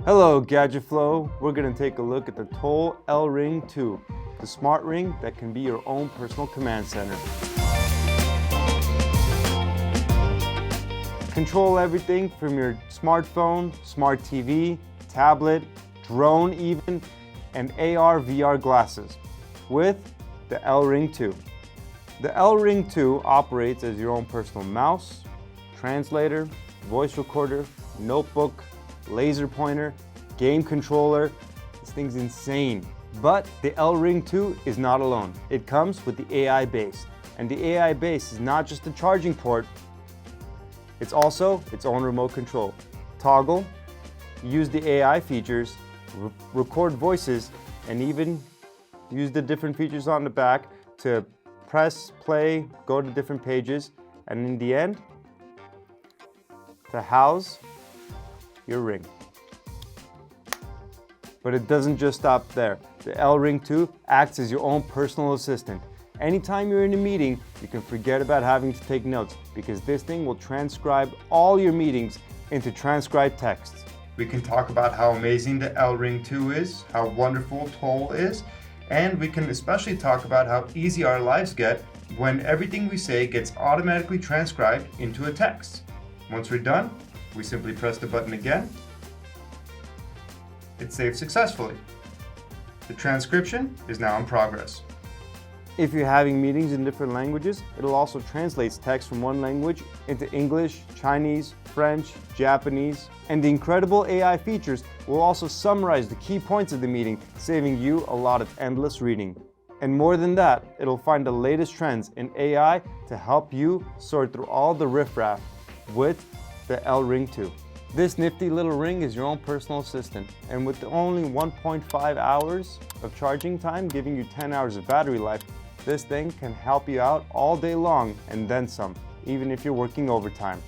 Hello, Gadget Flow. We're going to take a look at the Toll L Ring 2, the smart ring that can be your own personal command center. Control everything from your smartphone, smart TV, tablet, drone even, and AR/VR glasses with the L Ring 2. The L Ring 2 operates as your own personal mouse, translator, voice recorder, notebook, laser pointer, game controller. This thing's insane. But the L Ring 2 is not alone. It comes with the AI base. And the AI base is not just a charging port, it's also its own remote control. Toggle, use the AI features, record voices, and even use the different features on the back to press play, go to different pages, and in the end, to house your ring. But it doesn't just stop there. The L Ring 2 acts as your own personal assistant. Anytime you're in a meeting, you can forget about having to take notes because this thing will transcribe all your meetings into transcribed text. We can talk about how amazing the L Ring 2 is, how wonderful Toll is, and we can especially talk about how easy our lives get when everything we say gets automatically transcribed into a text. Once we're done, we simply press the button again. It's saved successfully. The transcription is now in progress. If you're having meetings in different languages, it'll also translate text from one language into English, Chinese, French, Japanese, and the incredible AI features will also summarize the key points of the meeting, saving you a lot of endless reading. And more than that, it'll find the latest trends in AI to help you sort through all the riffraff with the L Ring 2. This nifty little ring is your own personal assistant, and with only 1.5 hours of charging time, giving you 10 hours of battery life, this thing can help you out all day long and then some, even if you're working overtime.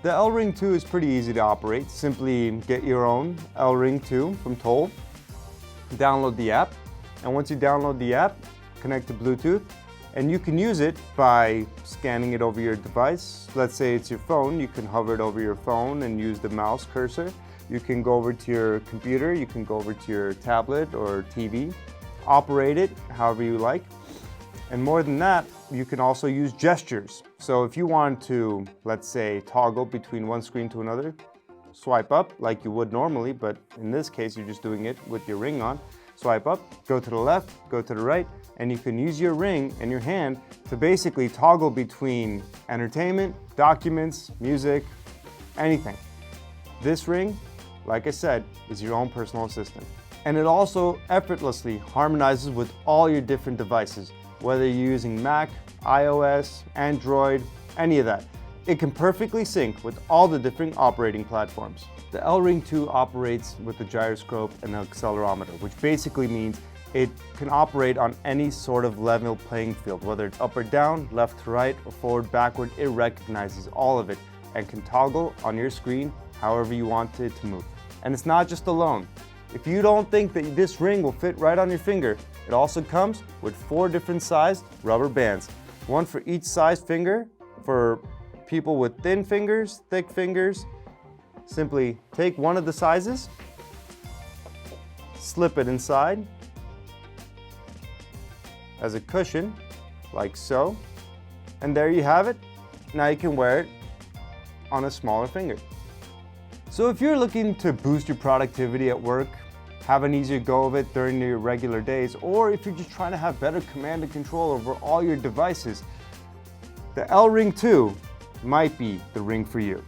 The L Ring 2 is pretty easy to operate. Simply get your own L Ring 2 from Toll, download the app, and once you download the app, connect to Bluetooth, and you can use it by scanning it over your device. Let's say it's your phone, you can hover it over your phone and use the mouse cursor. You can go over to your computer, you can go over to your tablet or TV, operate it however you like. And more than that, you can also use gestures. So if you want to, let's say, toggle between one screen to another, swipe up like you would normally, but in this case, you're just doing it with your ring on. Swipe up, go to the left, go to the right, and you can use your ring and your hand to basically toggle between entertainment, documents, music, anything. This ring, like I said, is your own personal assistant. And it also effortlessly harmonizes with all your different devices, whether you're using Mac, iOS, Android, any of that. It can perfectly sync with all the different operating platforms. The L Ring 2 operates with a gyroscope and an accelerometer, which basically means it can operate on any sort of level playing field, whether it's up or down, left to right, or forward, backward. It recognizes all of it and can toggle on your screen however you want it to move. And it's not just alone. If you don't think that this ring will fit right on your finger, it also comes with 4 different sized rubber bands, one for each size finger. For people with thin fingers, thick fingers, simply take one of the sizes, slip it inside as a cushion, like so, and there you have it. Now you can wear it on a smaller finger. So if you're looking to boost your productivity at work, have an easier go of it during your regular days, or if you're just trying to have better command and control over all your devices, the L Ring 2 might be the ring for you.